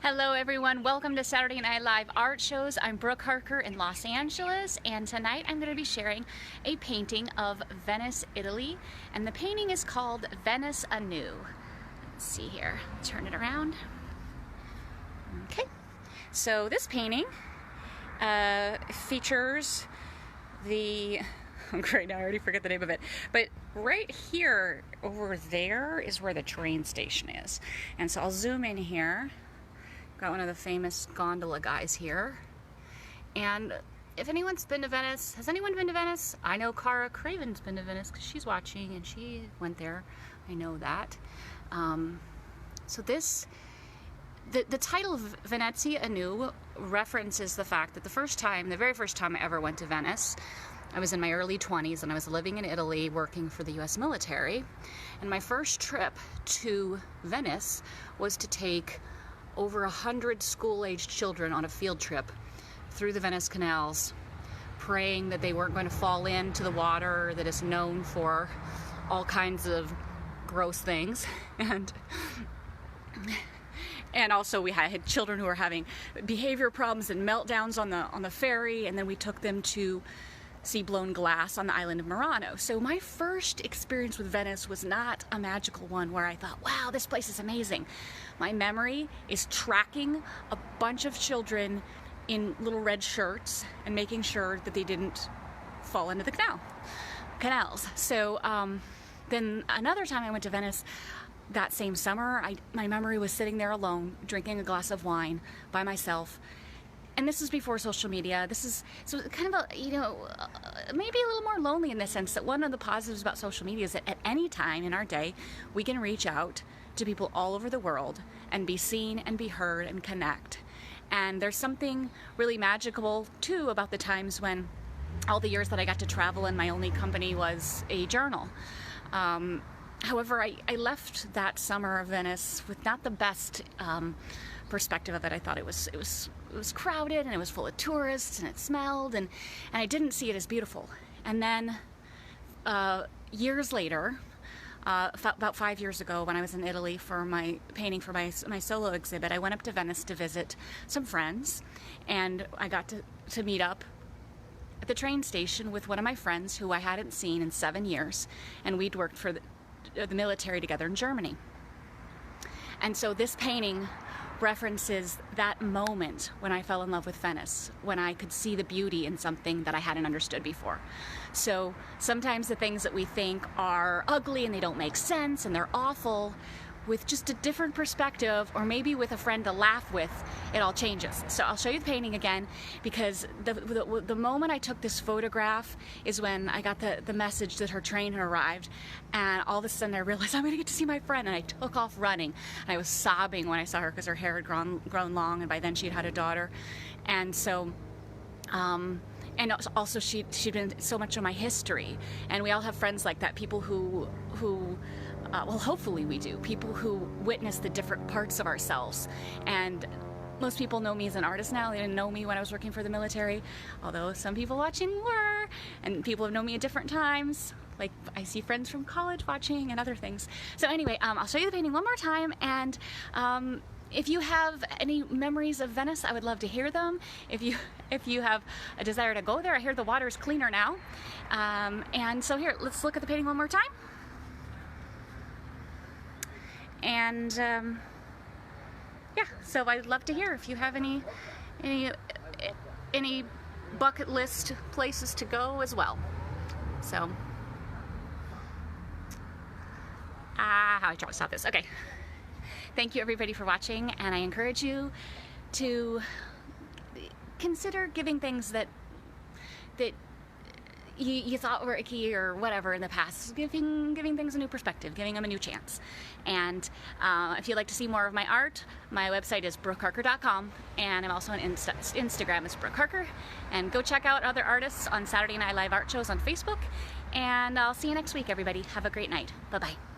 Hello everyone, welcome to Saturday Night Live Art Shows. I'm Brooke Harker in Los Angeles, and tonight I'm going to be sharing a painting of Venice, Italy, and the painting is called Venezia Anew. Let's see here, turn it around. Okay, so this painting features the, oh great, now I already forget the name of it, but right here over there is where the train station is. And so I'll zoom in here. Got one of the famous gondola guys here. And if anyone's been to Venice, has anyone been to Venice? I know Cara Craven's been to Venice because she's watching and she went there. I know that. So this, the title of Venezia Anew references the fact that the very first time I ever went to Venice, I was in my early 20s and I was living in Italy working for the US military. And my first trip to Venice was to take over 100 school-aged children on a field trip through the Venice canals, praying that they weren't going to fall into the water that is known for all kinds of gross things. And also we had children who were having behavior problems and meltdowns on the ferry, and then we took them to see blown glass on the island of Murano. So my first experience with Venice was not a magical one where I thought, wow, this place is amazing. My memory is tracking a bunch of children in little red shirts and making sure that they didn't fall into the canals. So then another time I went to Venice that same summer, my memory was sitting there alone, drinking a glass of wine by myself. And this is before social media. This is so kind of maybe a little more lonely in the sense that one of the positives about social media is that at any time in our day, we can reach out to people all over the world and be seen and be heard and connect. And there's something really magical too about the times when all the years that I got to travel and my only company was a journal. However, I left that summer of Venice with not the best perspective of it. I thought it was crowded and it was full of tourists and it smelled and I didn't see it as beautiful. And then years later, about 5 years ago, when I was in Italy for my painting for my solo exhibit, I went up to Venice to visit some friends, and I got to meet up at the train station with one of my friends who I hadn't seen in 7 years, and we'd worked for the military together in Germany. And so this painting references that moment when I fell in love with Venice, when I could see the beauty in something that I hadn't understood before. So sometimes the things that we think are ugly and they don't make sense and they're awful, with just a different perspective, or maybe with a friend to laugh with, it all changes. So I'll show you the painting again, because the moment I took this photograph is when I got the message that her train had arrived, and all of a sudden I realized I'm gonna get to see my friend, and I took off running. And I was sobbing when I saw her because her hair had grown long, and by then she'd had a daughter. And so and also she'd been so much of my history, and we all have friends like that, people who well, hopefully we do, people who witness the different parts of ourselves. And most people know me as an artist now. They didn't know me when I was working for the military, although some people watching were, and people have known me at different times. Like, I see friends from college watching and other things. So anyway, I'll show you the painting one more time, and if you have any memories of Venice, I would love to hear them. If you have a desire to go there, I hear the water is cleaner now. And so here, let's look at the painting one more time. And yeah, so I'd love to hear if you have any bucket list places to go as well. So how I try to stop this. Okay. Thank you everybody for watching, and I encourage you to consider giving things that you thought were icky or whatever in the past, giving things a new perspective, giving them a new chance. And if you'd like to see more of my art, my website is brookeharker.com, and I'm also on Instagram as Brooke Harker. And go check out other artists on Saturday Night Live Art Shows on Facebook, and I'll see you next week, everybody. Have a great night. Bye-bye.